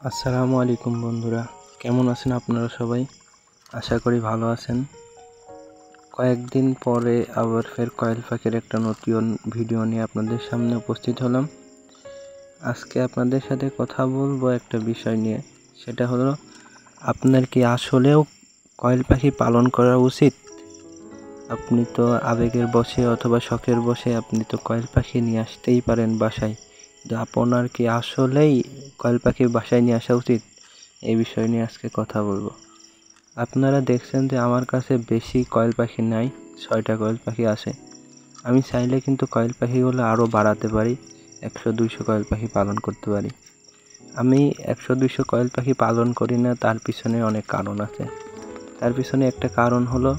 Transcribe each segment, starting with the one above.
আসসালামু আলাইকুম বন্ধুরা, কেমন আছেন আপনারা সবাই? আশা করি ভালো আছেন। কয়েকদিন পরে আবার ফের কয়েল পাখির একটা নতুন ভিডিও নিয়ে আপনাদের সামনে উপস্থিত হলাম। আজকে আপনাদের সাথে কথা বলবো একটা বিষয় নিয়ে, সেটা হলো আপনার কি আসলেও কয়েল পাখি পালন করা উচিত? আপনি তো আবেগের বশে অথবা শখের বশে আপনি তো কয়েল পাখি নিয়ে আসতেই পারেন বাসায়, তো আপনার কি আসলেই কয়েল পাখি বাসায় নিয়ে আসা উচিত? এই বিষয় নিয়ে আজকে কথা বলবো। আপনারা দেখছেন যে আমার কাছে বেশি কয়েল পাখি নাই, 6টা কয়েল পাখি আছে। আমি চাইলে কিন্তু কয়েল পাখিগুলো আরও বাড়াতে পারি, 100-200 কয়েল পাখি পালন করতে পারি। আমি 100-200 কয়েল পাখি পালন করি না, তার পিছনে অনেক কারণ আছে। তার পিছনে একটা কারণ হলো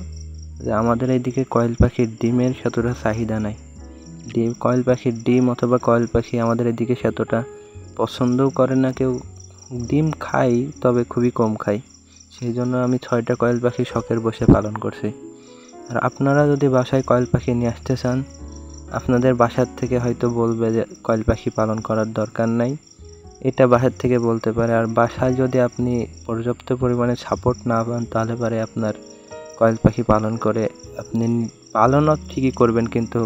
যে আমাদের এইদিকে কয়েল পাখির ডিমের সেতটা চাহিদা নাই। কয়েল পাখির ডিম অথবা কয়েল পাখি আমাদের এদিকে সেতটা পছন্দও করে না কেউ। ডিম খাই, তবে খুবই কম খাই। সেই জন্য আমি 6টা কয়েল পাখি শখের বসে পালন করছি। আর আপনারা যদি বাসায় কয়েল পাখি নিয়ে আসতে চান, আপনাদের বাসার থেকে হয়তো বলবে যে কয়েল পাখি পালন করার দরকার নাই, এটা বাসার থেকে বলতে পারে। আর বাসায় যদি আপনি পর্যাপ্ত পরিমাণে সাপোর্ট না পান, তাহলে পরে আপনার কয়েল পাখি পালন করে আপনি পালনও ঠিকই করবেন, কিন্তু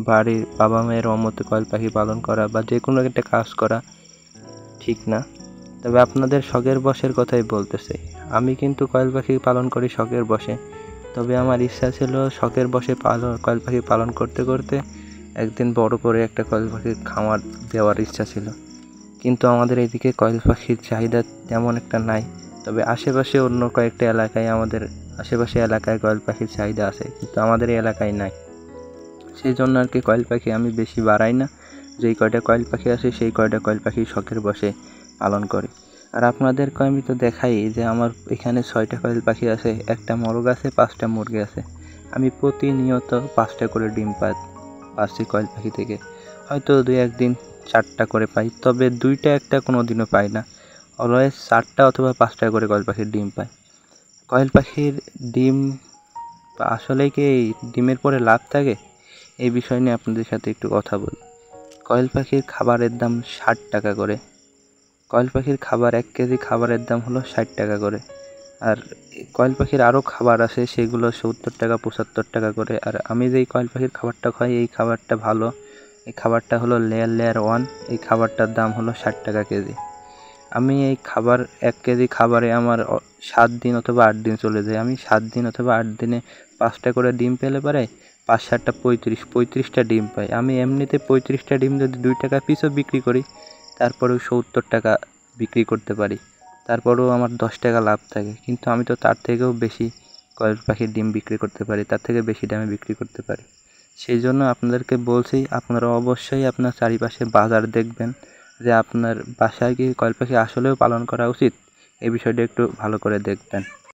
বাড়ির বাবা মায়ের অমতে কয়েল পাখি পালন করা বা যে কোনো একটা কাজ করা ঠিক না। তবে আপনাদের শখের বশের কথাই বলতেছি। আমি কিন্তু কয়েল পাখি পালন করি শখের বশে, তবে আমার ইচ্ছা ছিল শখের বশে কয়েল পাখি পালন করতে করতে একদিন বড় করে একটা কয়েল পাখির খামার দেওয়ার ইচ্ছা ছিল। কিন্তু আমাদের এইদিকে কয়েল পাখির চাহিদা তেমন একটা নাই। তবে আশেপাশে অন্য কয়েকটা এলাকায়, আমাদের আশেপাশে এলাকায় কয়েল পাখির চাহিদা আছে, কিন্তু আমাদের এই এলাকায় নাই। সেই জন্য আর কি কয়েল পাখি আমি বেশি বাড়াই না। যেই কয়টা কয়েল পাখি আছে সেই কয়টা কয়েল পাখি শখের বশে পালন করি। আর আপনাদেরকে আমি তো দেখাই যে আমার এখানে 6টা কয়েল পাখি আছে, একটা মোরগ আছে, 5টা মুরগি আছে। আমি প্রতিনিয়ত 5টা করে ডিম পাচ্ছি কয়েল পাখি থেকে। হয়তো 2-1 দিন 4টা করে পাই, তবে 2টা একটা কোনো দিনও পাই না। অলওয়েজ 4টা অথবা 5টা করে কয়েল পাখির ডিম পাই। কয়েল পাখির ডিম আসলেই কি ডিমের পরে লাভ থাকে? এই বিষয় নিয়ে আপনাদের সাথে একটু কথা বলি। কয়েল পাখির খাবারের দাম 60 টাকা করে। কয়েল পাখির খাবার 1 কেজি খাবারের দাম হলো 60 টাকা করে। আর কয়েল পাখির আরও খাবার আছে, সেগুলো 70 টাকা 75 টাকা করে। আর আমি যেই কয়েল পাখির খাবারটা খাই, এই খাবারটা ভালো। এই খাবারটা হলো লেয়ার 1। এই খাবারটার দাম হলো 60 টাকা কেজি। আমি এই খাবার 1 কেজি খাবারে আমার 7 দিন অথবা 8 দিন চলে যায়। আমি 7 দিন অথবা 8 দিনে 5টা করে ডিম পেলে পারে 5-7টা 35টা ডিম পাই। আমি এমনিতে 35টা ডিম যদি 2 টাকা পিসও বিক্রি করি, তারপরেও 70 টাকা বিক্রি করতে পারি, তারপরেও আমার 10 টাকা লাভ থাকে। কিন্তু আমি তো তার থেকেও বেশি কয়েল পাখির ডিম বিক্রি করতে পারি, তার থেকে বেশি দামে বিক্রি করতে পারি। সেই জন্য আপনাদেরকে বলছি, আপনারা অবশ্যই আপনার চারিপাশে বাজার দেখবেন যে আপনার বাসায় কি কয়েল পাখি আসলেও পালন করা উচিত, এই বিষয়টা একটু ভালো করে দেখবেন।